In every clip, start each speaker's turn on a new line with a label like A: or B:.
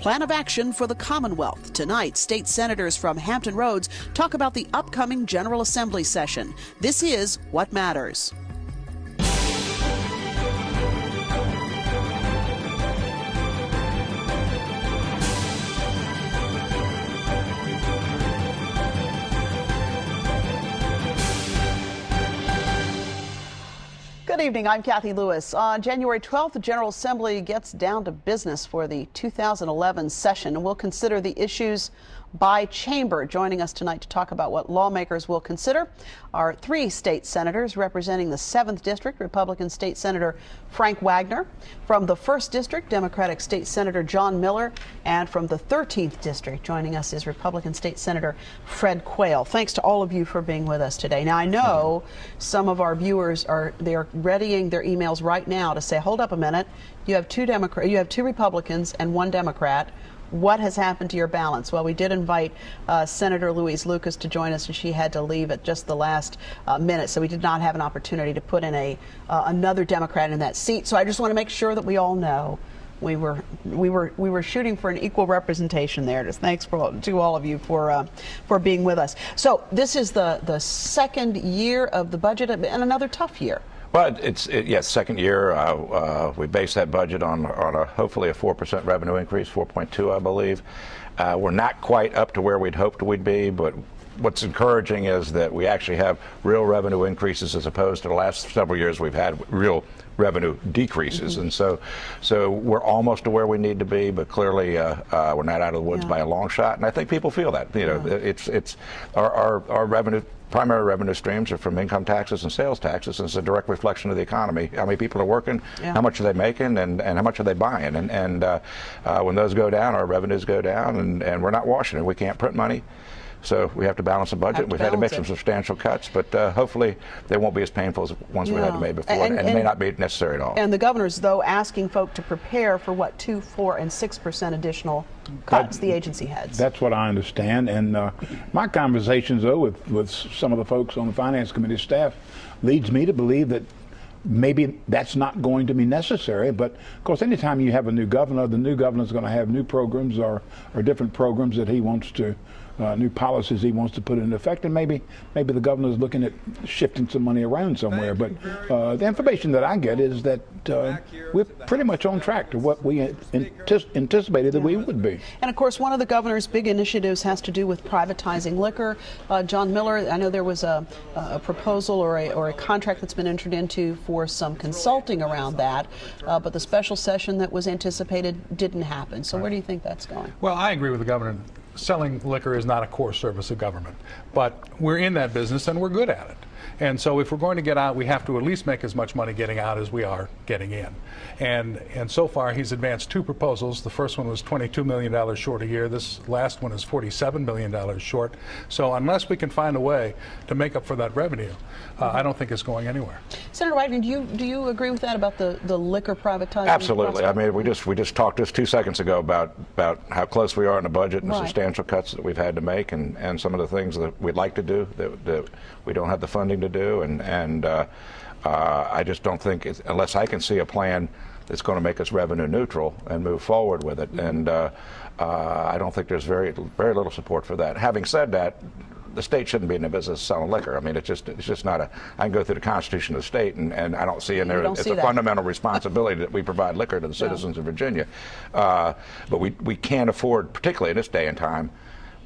A: plan of action for the Commonwealth. Tonight, state senators from Hampton Roads talk about the upcoming General Assembly session. This is What Matters. Good evening, I'm Cathy Lewis. On January 12th, the General Assembly gets down to business for the 2011 session, and we'll consider the issues by chamber. Joining us tonight to talk about what lawmakers will consider are three state senators representing the 7th District, Republican State Senator Frank Wagner, from the 1st District, Democratic State Senator John Miller, and from the 13th District, joining us is Republican State Senator Fred Quayle. Thanks to all of you for being with us today. Now, I know some of our viewers are readying their emails right now to say, hold up a minute, you have two Republicans and one Democrat. What has happened to your balance? Well, we did invite Senator Louise Lucas to join us, and she had to leave at just the last minute, so we did not have an opportunity to put in another Democrat in that seat. So I just want to make sure that we all know we were shooting for an equal representation there. Just thanks to all of you for being with us. So this is the second year of the budget and another tough year.
B: Well, yes, second year. We base that budget on hopefully a 4% revenue increase, 4.2, I believe. We're not quite up to where we'd hoped we'd be, but what's encouraging is that we actually have real revenue increases as opposed to the last several years we've had real revenue decreases. And so we're almost to where we need to be, but clearly we're not out of the woods by a long shot. And I think people feel that. You know, it's our revenue. Primary revenue streams are from income taxes and sales taxes, and it's a direct reflection of the economy. How many people are working, how much are they making, and how much are they buying? And when those go down, our revenues go down, and we're not washing it. We can't print money. So we have to balance the budget. We've had to make some substantial cuts, but hopefully they won't be as painful as ones we had to make before, and may not be necessary at all.
A: And the governor's, though, asking folk to prepare for what 2%, 4%, and 6% additional cuts the agency heads.
C: That's what I understand. And my conversations, though, with some of the folks on the Finance Committee staff leads me to believe that maybe that's not going to be necessary. But of course, anytime you have a new governor, the new governor's going to have new programs or different programs that he wants to, new policies he wants to put into effect, and maybe the governor's looking at shifting some money around somewhere. But the information that I get is that we're pretty much on track to what we anticipated that we would be.
A: And of course, one of the governor's big initiatives has to do with privatizing liquor. John Miller, I know there was a proposal or a contract that's been entered into for some consulting around that, but the special session that was anticipated didn't happen. So where do you think that's going?
D: Well, I agree with the governor. Selling liquor is not a core service of government, but we're in that business and we're good at it. And so if we're going to get out, we have to at least make as much money getting out as we are getting in. And so far, he's advanced two proposals. The first one was $22 million short a year. This last one is $47 million short. So unless we can find a way to make up for that revenue, I don't think it's going anywhere.
A: Senator Wagner, do you agree with that about the liquor privatizing?
B: Absolutely. I mean, we just talked just 2 seconds ago about how close we are in the budget and the substantial cuts that we've had to make, and some of the things that we'd like to do that we don't have the funding to do, and I just don't think, unless I can see a plan that's going to make us revenue neutral and move forward with it, and I don't think there's very little support for that. Having said that, the state shouldn't be in the business of selling liquor. I mean, it's just not I can go through the Constitution of the state, and I don't see in there it's a fundamental responsibility that we provide liquor to the citizens of Virginia. But we can't afford, particularly in this day and time,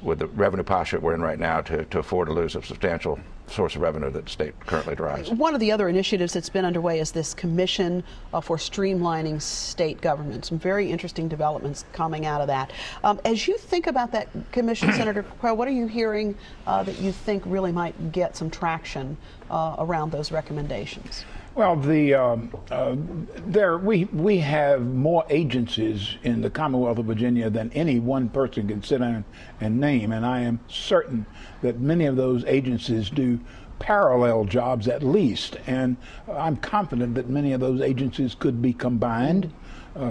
B: with the revenue posture we're in right now, to afford to lose a substantial source of revenue that the state currently derives.
A: One of the other initiatives that's been underway is this commission for streamlining state government. Some very interesting developments coming out of that. As you think about that commission, Senator Quayle, what are you hearing that you think really might get some traction around those recommendations?
C: Well, we have more agencies in the Commonwealth of Virginia than any one person can sit down and name, and I am certain that many of those agencies do parallel jobs at least, and I'm confident that many of those agencies could be combined,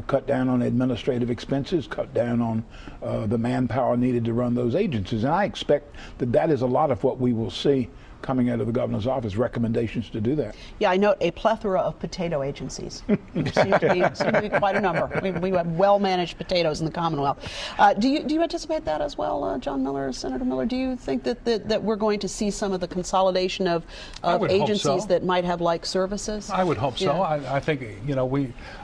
C: cut down on administrative expenses, cut down on the manpower needed to run those agencies, and I expect that is a lot of what we will see coming out of the governor's office, recommendations to do that.
A: Yeah, I note a plethora of potato agencies. There seem to be quite a number. We have well-managed potatoes in the Commonwealth. Do you anticipate that as well, John Miller, Senator Miller? Do you think that we're going to see some of the consolidation of agencies that might have like services?
D: I would hope so.
A: Yeah.
D: I think,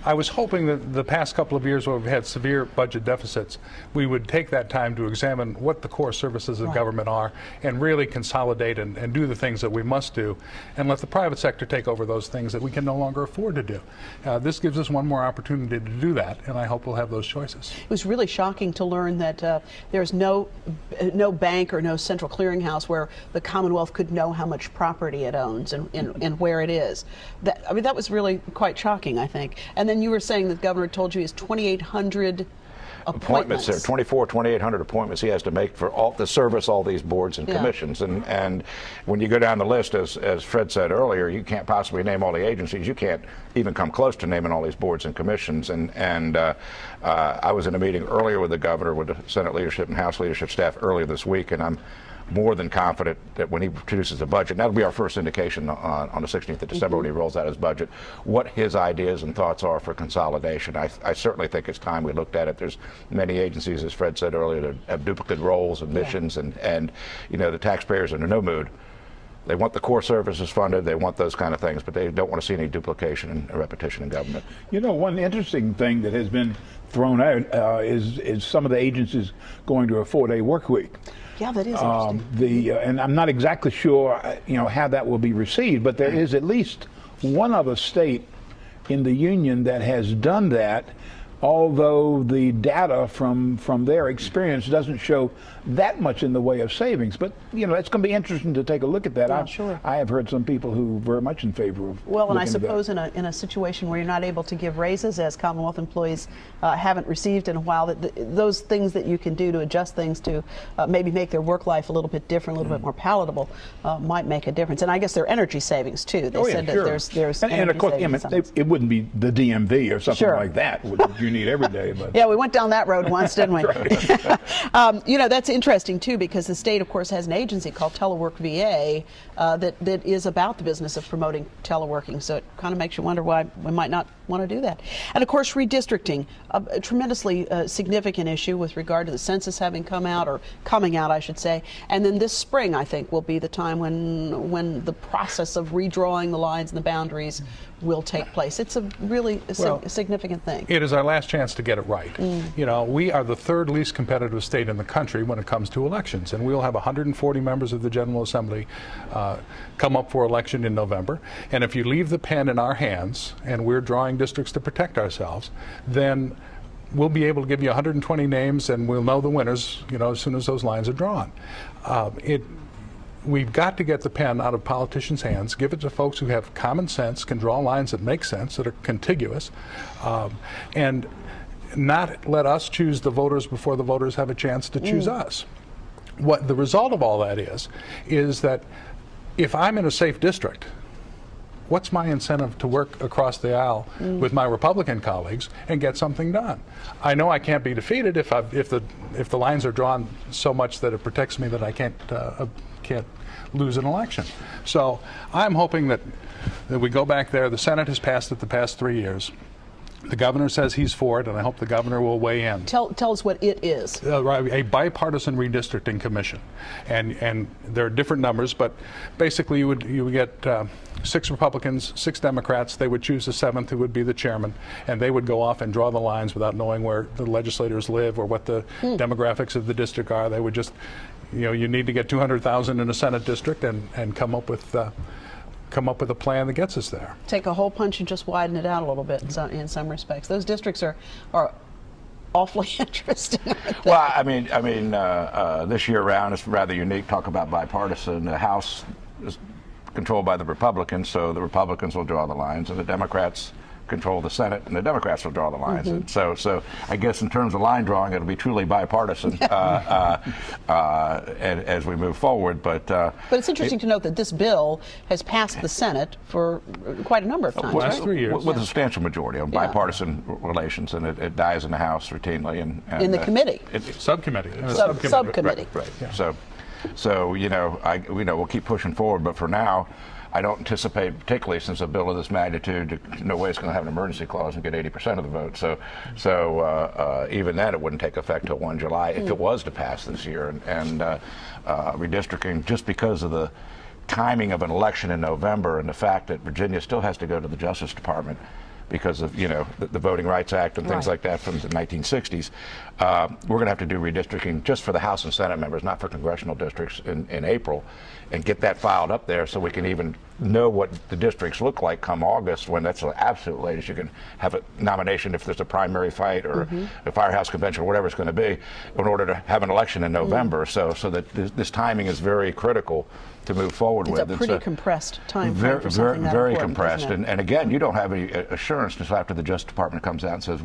D: I was hoping that the past couple of years where we've had severe budget deficits, we would take that time to examine what the core services of government are and really consolidate and do the things that we must do, and let the private sector take over those things that we can no longer afford to do. This gives us one more opportunity to do that, and I hope we'll have those choices.
A: It was really shocking to learn that there's no bank or no central clearinghouse where the Commonwealth could know how much property it owns and where it is. That was really quite shocking, I think. And then you were saying that the governor told you he has 2,800 appointments
B: there, 2,800 appointments he has to make for all to service all these boards and commissions. And when you go down the list, as Fred said earlier, you can't possibly name all the agencies. You can't even come close to naming all these boards and commissions. And I was in a meeting earlier with the governor, with the Senate leadership and House leadership staff earlier this week, and I'm more than confident that when he produces the budget, and that'll be our first indication on the 16th of December when he rolls out his budget, what his ideas and thoughts are for consolidation. I certainly think it's time we looked at it. There's many agencies, as Fred said earlier, that have duplicate roles and missions, and the taxpayers are in no mood. They want the core services funded, they want those kind of things, but they don't want to see any duplication and repetition in government.
C: One interesting thing that has been thrown out is some of the agencies going to a 4-day work week.
A: Yeah, that is interesting.
C: And I'm not exactly sure, how that will be received, but there is at least one other state in the union that has done that, although the data from their experience doesn't show that much in the way of savings. But it's going to be interesting to take a look at that.
A: Yeah, sure.
C: I have heard some people who are very much in favor of.
A: Well, and I suppose in a situation where you're not able to give raises, as Commonwealth employees haven't received in a while, that those things that you can do to adjust things to maybe make their work life a little bit different, a little bit more palatable, might make a difference. And I guess there are energy savings too. They said that there's
C: and of course, it wouldn't be the DMV or something like that, which you need every day. But
A: yeah, we went down that road once, didn't we? That's interesting too, because the state, of course, has an agency called Telework VA that is about the business of promoting teleworking. So it kind of makes you wonder why we might not want to do that. And of course, redistricting, a tremendously significant issue with regard to the census having come out, or coming out, I should say. And then this spring, I think, will be the time when the process of redrawing the lines and the boundaries will take place. It's a really significant thing.
D: It is our last chance to get it right. We are the third least competitive state in the country when it comes to elections, and we'll have 140 members of the General Assembly come up for election in November. And if you leave the pen in our hands, and we're drawing districts to protect ourselves, then we'll be able to give you 120 names, and we'll know the winners, as soon as those lines are drawn. We've got to get the pen out of politicians' hands, give it to folks who have common sense, can draw lines that make sense, that are contiguous, and not let us choose the voters before the voters have a chance to choose us. What the result of all that is that if I'm in a safe district, what's my incentive to work across the aisle with my Republican colleagues and get something done? I know I can't be defeated if the lines are drawn so much that it protects me that I can't lose an election. So I'm hoping that we go back there. The Senate has passed it the past 3 years. The governor says he's for it, and I hope the governor will weigh in.
A: Tell us what it is.
D: A bipartisan redistricting commission, and there are different numbers, but basically you would get 6 Republicans, 6 Democrats. They would choose a 7th who would be the chairman, and they would go off and draw the lines without knowing where the legislators live or what the demographics of the district are. They would just, you need to get 200,000 in a Senate district and come up with a plan that gets us there. Take
A: a hole punch and just widen it out a little bit in some respects. Those districts are awfully interesting.
B: Well, I mean, this year round is rather unique. Talk about bipartisan. The House is controlled by the Republicans, so the Republicans will draw the lines, and the Democrats control the Senate, and the Democrats will draw the lines. And so I guess in terms of line drawing, it'll be truly bipartisan as we move forward. But
A: it's interesting to note that this bill has passed the Senate for quite a number of times,
D: last 3 years,
B: with a substantial majority on bipartisan relations, and it dies in the House routinely. And
A: in the committee,
D: subcommittee,
A: subcommittee.
B: Right. Yeah. So. So we'll keep pushing forward, but for now, I don't anticipate, particularly since a bill of this magnitude, no way it's going to have an emergency clause and get 80% of the vote. So even then, it wouldn't take effect till 1 July if it was to pass this year. And redistricting, just because of the timing of an election in November and the fact that Virginia still has to go to the Justice Department because of the Voting Rights Act and things like that from the 1960s, we're going to have to do redistricting just for the House and Senate members, not for congressional districts, in April, and get that filed up there so we can even know what the districts look like come August, when that's the absolute latest you can have a nomination if there's a primary fight or a firehouse convention or whatever it's going to be, in order to have an election in November. So that this timing is very critical to move forward with.
A: It's a pretty compressed time frame for
B: very,
A: something that
B: very
A: important,
B: compressed.
A: isn't it?
B: And again, you don't have any assurance until after the Justice Department comes out and says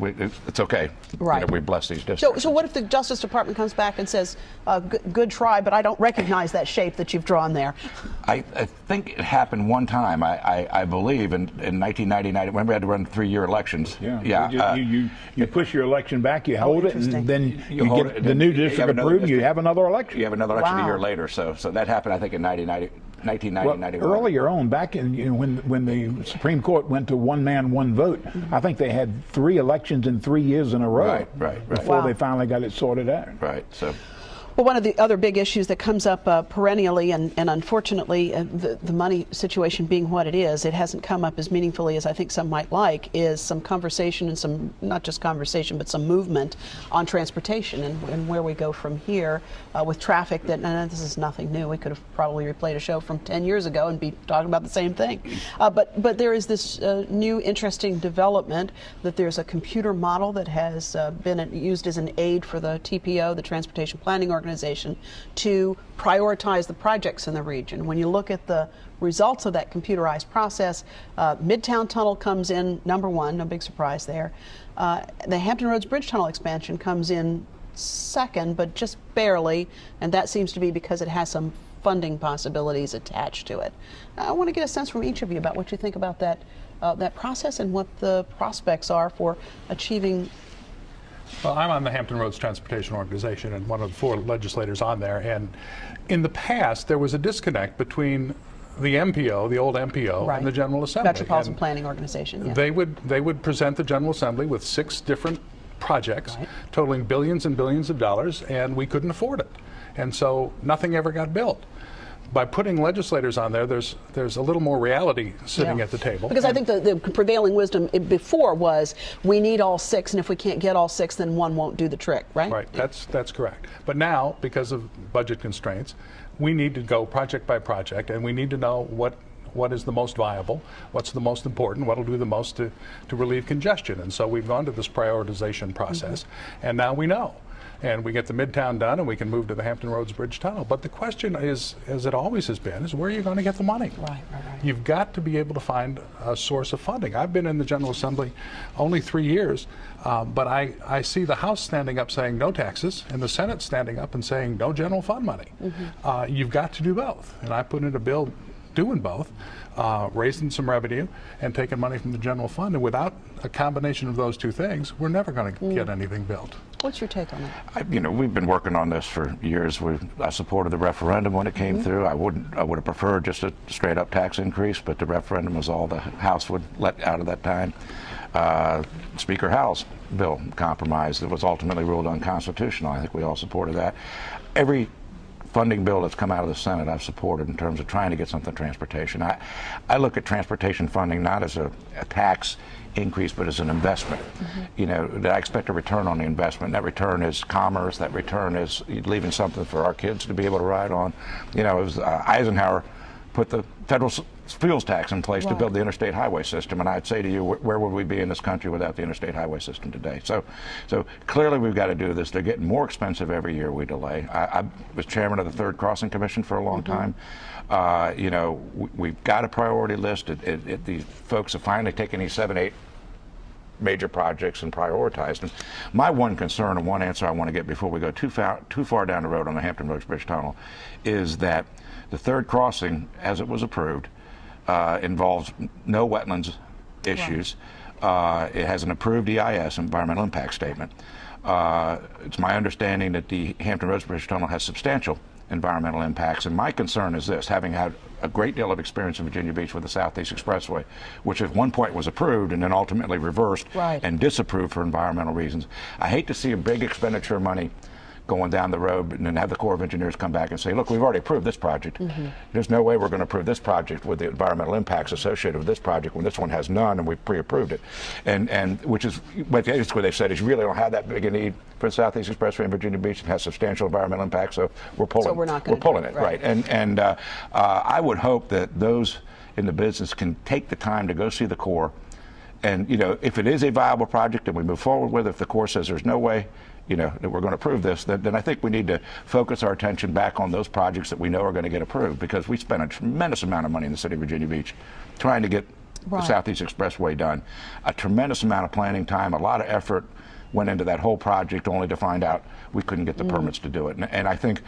B: it's okay.
A: Right.
B: We bless these districts.
A: So what if the Justice Department comes back and says, good try, but I don't recognize that shape that you've drawn there?
B: I think it happened one time, I believe, in 1999, when we had to run 3-year elections.
C: Yeah. You push your election back, you hold it, and then you
B: hold
C: get
B: it,
C: the new district approved, and you have another election.
B: You have another election
A: Wow.
B: a year later. So that happened, I think, in 1990.
C: Well, earlier on, back in when the Supreme Court went to one man, one vote, I think they had 3 elections in 3 years in a row before they finally got it sorted out.
B: Right. So.
A: Well, one of the other big issues that comes up perennially, and unfortunately, the money situation being what it is, it hasn't come up as meaningfully as I think some might like, is some conversation and some, not just conversation, but some movement on transportation and where we go from here with traffic. That, and this is nothing new. We could have probably replayed a show from 10 years ago and be talking about the same thing. But there is this new interesting development that there's a computer model that has been used as an aid for the TPO, the Transportation Planning Organization, to prioritize the projects in the region. When you look at the results of that computerized process, Midtown Tunnel comes in number 1, no big surprise there. The Hampton Roads Bridge Tunnel expansion comes in second, but just barely, and that seems to be because it has some funding possibilities attached to it. I want to get a sense from each of you about what you think about that process and what the prospects are for achieving.
D: Well, I'm on the Hampton Roads Transportation Organization and one of the 4 legislators on there. And in the past, there was a disconnect between the MPO, the old MPO, and the General Assembly.
A: Metropolitan Planning Organization. Yeah.
D: They would present the General Assembly with 6 different projects totaling billions and billions of dollars, and we couldn't afford it. And so nothing ever got built. By putting legislators on there, there's a little more reality sitting at the table.
A: Because I think the prevailing wisdom before was we need all 6, and if we can't get all 6, then one won't do the trick, right?
D: Right, that's correct. But now, because of budget constraints, we need to go project by project, and we need to know what is the most viable, what's the most important, what will do the most to relieve congestion. And so we've gone to this prioritization process, and now we know. And we get the Midtown done, and we can move to the Hampton Roads Bridge Tunnel. But the question is, as it always has been, is where are you going to get the money?
A: Right.
D: You've got to be able to find a source of funding. I've been in the General Assembly only 3 years, but I see the House standing up saying no taxes, and the Senate standing up and saying no general fund money. You've got to do both. And I put in a bill doing both, raising some revenue and taking money from the general fund. And without a combination of those 2 things, we're never going to get anything built.
A: What's your take on that?
B: We've been working on this for years. I supported the referendum when it came through. I would have preferred just a straight up tax increase, but the referendum was all the House would let out of that time. Speaker Howell's bill compromise that was ultimately ruled unconstitutional. I think we all supported that. Every funding bill that's come out of the Senate I've supported in terms of trying to get something transportation. I look at transportation funding not as a tax increase, but as an investment. That I expect a return on the investment. That return is commerce. That return is leaving something for our kids to be able to ride on. It was Eisenhower put the federal fuels tax in place to build the interstate highway system, and I'd say to you, where would we be in this country without the interstate highway system today? So clearly we've got to do this. They're getting more expensive every year we delay. I was chairman of the Third Crossing Commission for a long time. We've got a priority list. These folks have finally taken these 7, 8 major projects and prioritized them. My one concern and one answer I want to get before we go too far down the road on the Hampton Roads Bridge Tunnel is that the third crossing, as it was approved, involves no wetlands issues. It has an approved EIS, environmental impact statement. It's my understanding that the Hampton Roads Bridge Tunnel has substantial environmental impacts. And my concern is this, having had a great deal of experience in Virginia Beach with the Southeast Expressway, which at one point was approved and then ultimately reversed and disapproved for environmental reasons. I hate to see a big expenditure of money going down the road and then have the Corps of Engineers come back and say, look, we've already approved this project. There's no way we're going to approve this project with the environmental impacts associated with this project when this one has none and we've pre-approved it. And which is what they've said is you really don't have that big a need for the Southeast Expressway in Virginia Beach. It has substantial environmental impacts, so we're pulling,
A: so we're
B: pulling it. Right. And I would hope that those in the business can take the time to go see the Corps. And, you know, if it is a viable project and we move forward with it, if the Corps says there's no way, you know, that we're going to approve this, then I think we need to focus our attention back on those projects that we know are going to get approved, because we spent a tremendous amount of money in the city of Virginia Beach trying to get the Southeast Expressway done. A tremendous amount of planning time, a lot of effort went into that whole project only to find out we couldn't get the permits to do it. And I think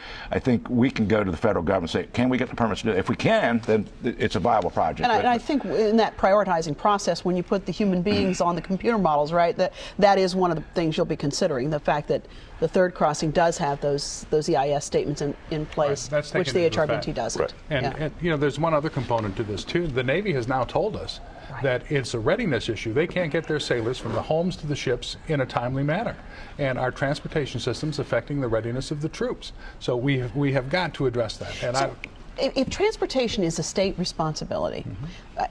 B: we can go to the federal government and say, can we get the permits to do it? If we can, then it's a viable project.
A: And I think in that prioritizing process, when you put the human beings on the computer models, right, that is one of the things you'll be considering, the fact that the third crossing does have those EIS statements in place, which the HRBT doesn't.
D: And you know, there's one other component to this too. The Navy has now told us that it's a readiness issue. They can't get their sailors from the homes to the ships in a timely manner. And our transportation system's affecting the readiness of the troops. So we have got to address that. And
A: if transportation is a state responsibility,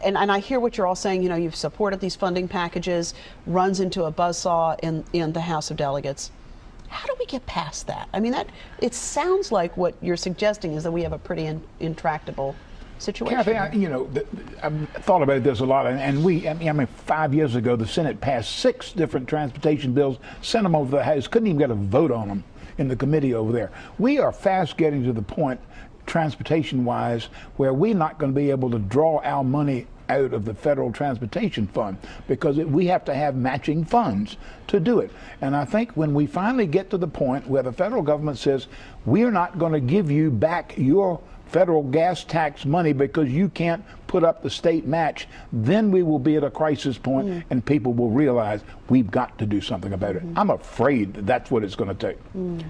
A: and I hear what you're all saying, you know, you've supported these funding packages, runs into a buzzsaw in the House of Delegates. How do we get past that? I mean, it sounds like what you're suggesting is that we have a pretty intractable situation.
C: Cathy, you know, I've thought about this a lot, and I mean, 5 years ago, the Senate passed 6 different transportation bills, sent them over to the House, couldn't even get a vote on them in the committee over there. We are fast getting to the point, transportation-wise, where we're not going to be able to draw our money out of the federal transportation fund, because we have to have matching funds to do it. And I think when we finally get to the point where the federal government says, we're not going to give you back your federal gas tax money because you can't put up the state match, then we will be at a crisis point and people will realize we've got to do something about it. I'm afraid that's what it's going to take.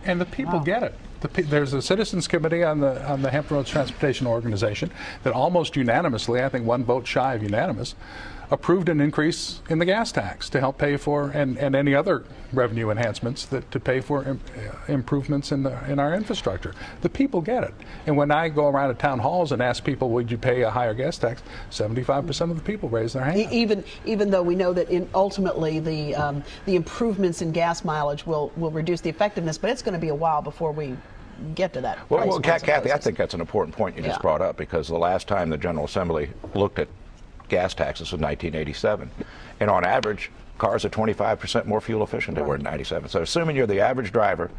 D: And the people get it. There's a citizens committee on the Hampton Roads Transportation Organization that almost unanimously, I think one vote shy of unanimous, approved an increase in the gas tax to help pay for and any other revenue enhancements to pay for improvements in our infrastructure. The people get it. And when I go around to town halls and ask people, would you pay a higher gas tax, 75% of the people raise their hand.
A: Even though we know that ultimately the improvements in gas mileage will reduce the effectiveness, but it's going to be a while before we get to that.
B: Well, Cathy, I think that's an important point you just brought up, because the last time the General Assembly looked at gas taxes was 1987, and on average, cars are 25% more fuel efficient than they were in 97. So assuming you're the average driver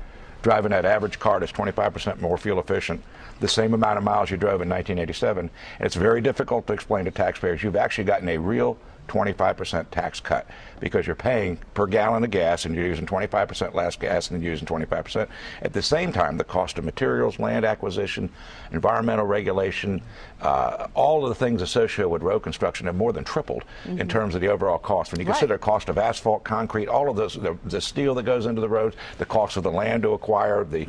B: driving that average car that's 25% more fuel efficient, the same amount of miles you drove in 1987, and it's very difficult to explain to taxpayers you've actually gotten a real 25% tax cut, because you're paying per gallon of gas and you're using 25% less gas and you're using 25%. At the same time, the cost of materials, land acquisition, environmental regulation, all of the things associated with road construction have more than tripled in terms of the overall cost. When you consider the cost of asphalt, concrete, all of those, the steel that goes into the roads, the cost of the land to acquire, the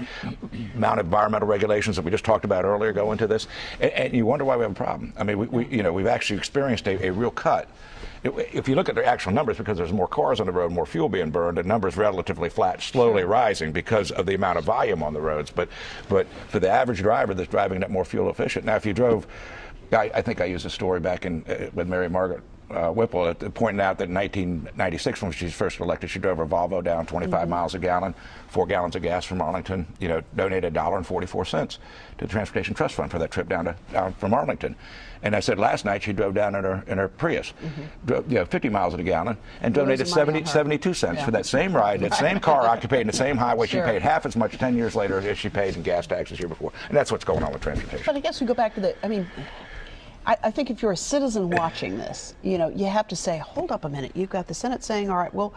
B: amount of environmental regulations that we just talked about earlier go into this, and you wonder why we have a problem. I mean, we've actually experienced a real cut. If you look at the actual numbers, because there's more cars on the road, more fuel being burned, the number's relatively flat, slowly rising because of the amount of volume on the roads. But for the average driver that's driving that more fuel efficient. Now, if you drove, I think I used a story back with Mary Margaret Whipple pointing out that in 1996, when she was first elected, she drove her Volvo down 25 miles a gallon, 4 gallons of gas from Arlington, donated $1.44 to the Transportation Trust Fund for that trip down from Arlington. And I said last night she drove down in her Prius, 50 miles a gallon, and donated 72 cents for that same ride, that same car occupied the same highway. She paid half as much 10 years later as she paid in gas taxes the year before. And that's what's going on with transportation.
A: But I guess we go back to I think if you're a citizen watching this, you have to say, hold up a minute. You've got the Senate saying, all right, we'll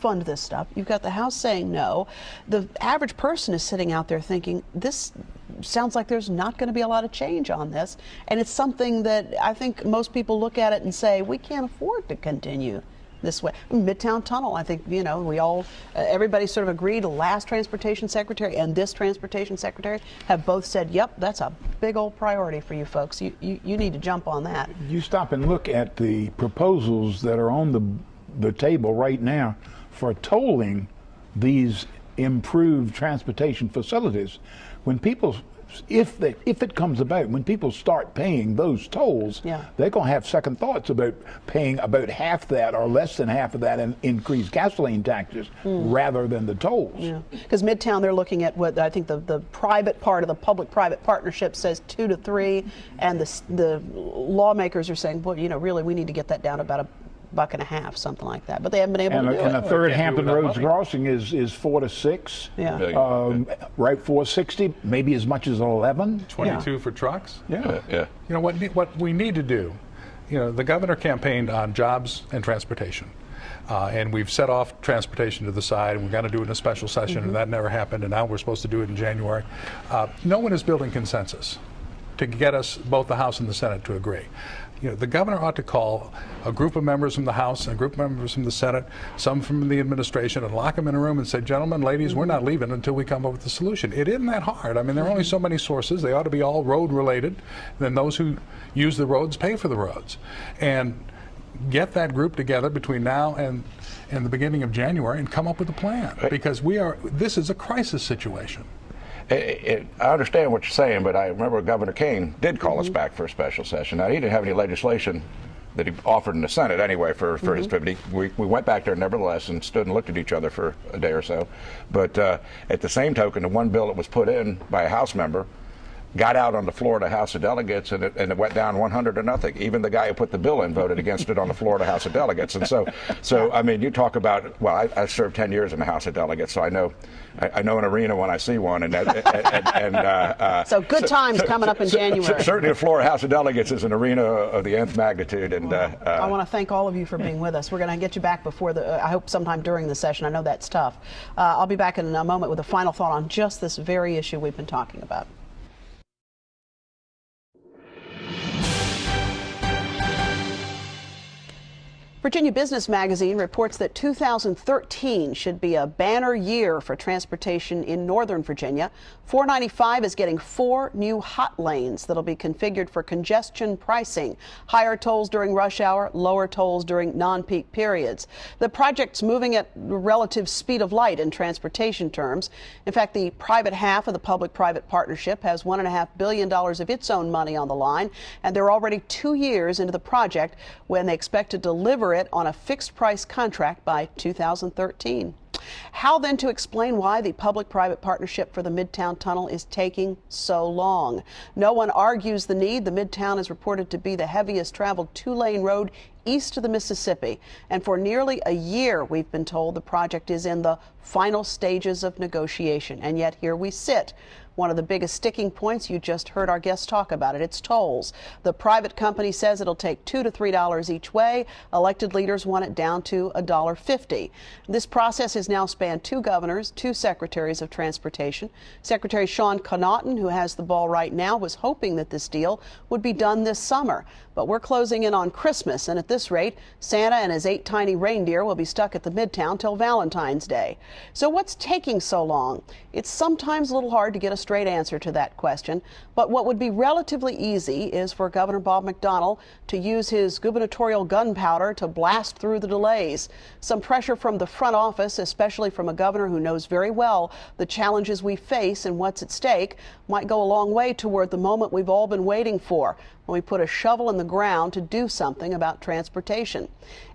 A: fund this stuff. You've got the House saying no. The average person is sitting out there thinking, this sounds like there's not going to be a lot of change on this. And it's something that I think most people look at it and say, we can't afford to continue this way. Midtown Tunnel, I think, we all, everybody sort of agreed. The last transportation secretary and this transportation secretary have both said, yep, that's a big old priority for you folks. You need to jump on that.
C: You stop and look at the proposals that are on the table right now for tolling these improved transportation facilities. When people, if it comes about, when people start paying those tolls, they're going to have second thoughts about paying about half that or less than half of that in increased gasoline taxes rather than the tolls. Yeah,
A: because Midtown, they're looking at what I think the private part of the public-private partnership says 2 to 3, and the lawmakers are saying, well, really, we need to get that down about $1.50, something like that. But they haven't been able to do it.
C: And the third Hampton Roads crossing is 4 to 6.
A: Yeah.
C: Right, 460, maybe as much as 11.
D: 22 for trucks.
C: Yeah.
D: What we need to do. The governor campaigned on jobs and transportation. And we've set off transportation to the side, and we're going to do it in a special session, and that never happened, and now we're supposed to do it in January. No one is building consensus to get us, both the House and the Senate, to agree. The governor ought to call a group of members from the House and a group of members from the Senate, some from the administration, and lock them in a room and say, gentlemen, ladies, we're not leaving until we come up with a solution. It isn't that hard. I mean, there are only so many sources. They ought to be all road related. Then those who use the roads pay for the roads. And get that group together between now and the beginning of January and come up with a plan. Because this is a crisis situation.
B: I understand what you're saying, but I remember Governor King did call us back for a special session. Now, he didn't have any legislation that he offered in the Senate anyway for his 50. We went back there nevertheless and stood and looked at each other for a day or so. But at the same token, the one bill that was put in by a House member got out on the floor of the House of Delegates, and it went down 100 to nothing. Even the guy who put the bill in voted against it on the floor of the House of Delegates. And so I mean, you talk about, well, I served 10 years in the House of Delegates, so I know an arena when I see one.
A: So good times coming up in January.
B: Certainly the floor of House of Delegates is an arena of the nth magnitude. And
A: I want to thank all of you for being with us. We're going to get you back before I hope sometime during the session. I know that's tough. I'll be back in a moment with a final thought on just this very issue we've been talking about. Virginia Business Magazine reports that 2013 should be a banner year for transportation in Northern Virginia. 495 is getting 4 new hot lanes that'll be configured for congestion pricing, higher tolls during rush hour, lower tolls during non-peak periods. The project's moving at relative speed of light in transportation terms. In fact, the private half of the public-private partnership has $1.5 billion of its own money on the line, and they're already 2 years into the project when they expect to deliver it on a fixed price contract by 2013. How then to explain why the public-private partnership for the Midtown Tunnel is taking so long? No one argues the need. The Midtown is reported to be the heaviest traveled 2-lane road east of the Mississippi. And for nearly a year, we've been told the project is in the final stages of negotiation. And yet here we sit. One of the biggest sticking points, you just heard our guests talk about it, it's tolls. The private company says it'll take $2 to $3 each way. Elected leaders want it down to $1.50. This process has now spanned 2 governors, 2 secretaries of transportation. Secretary Sean Connaughton, who has the ball right now, was hoping that this deal would be done this summer. But we're closing in on Christmas, and at this rate, Santa and his 8 tiny reindeer will be stuck at the Midtown till Valentine's Day. So what's taking so long? It's sometimes a little hard to get a straight answer to that question, but what would be relatively easy is for Governor Bob McDonnell to use his gubernatorial gunpowder to blast through the delays. Some pressure from the front office, especially from a governor who knows very well the challenges we face and what's at stake, might go a long way toward the moment we've all been waiting for, when we put a shovel in the ground to do something about transportation.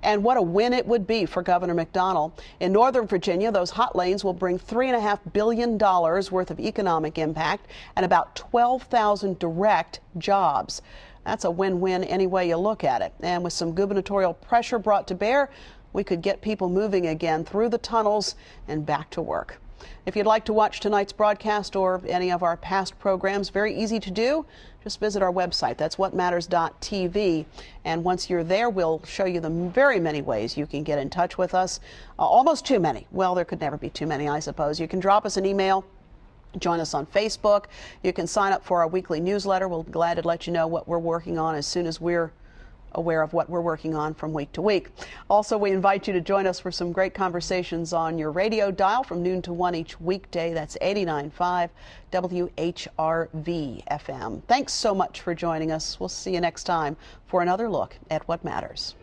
A: And what a win it would be for Governor McDonnell. In Northern Virginia, those hot lanes will bring $3.5 billion worth of economic impact and about 12,000 direct jobs. That's a win-win any way you look at it. And with some gubernatorial pressure brought to bear, we could get people moving again through the tunnels and back to work. If you'd like to watch tonight's broadcast or any of our past programs, very easy to do. Just visit our website. That's whatmatters.tv. And once you're there, we'll show you the very many ways you can get in touch with us. Almost too many. Well, there could never be too many, I suppose. You can drop us an email. Join us on Facebook. You can sign up for our weekly newsletter. We'll be glad to let you know what we're working on as soon as we're aware of what we're working on from week to week. Also, we invite you to join us for some great conversations on your radio dial from noon to 1 each weekday. That's 89.5 WHRV FM. Thanks so much for joining us. We'll see you next time for another look at what matters.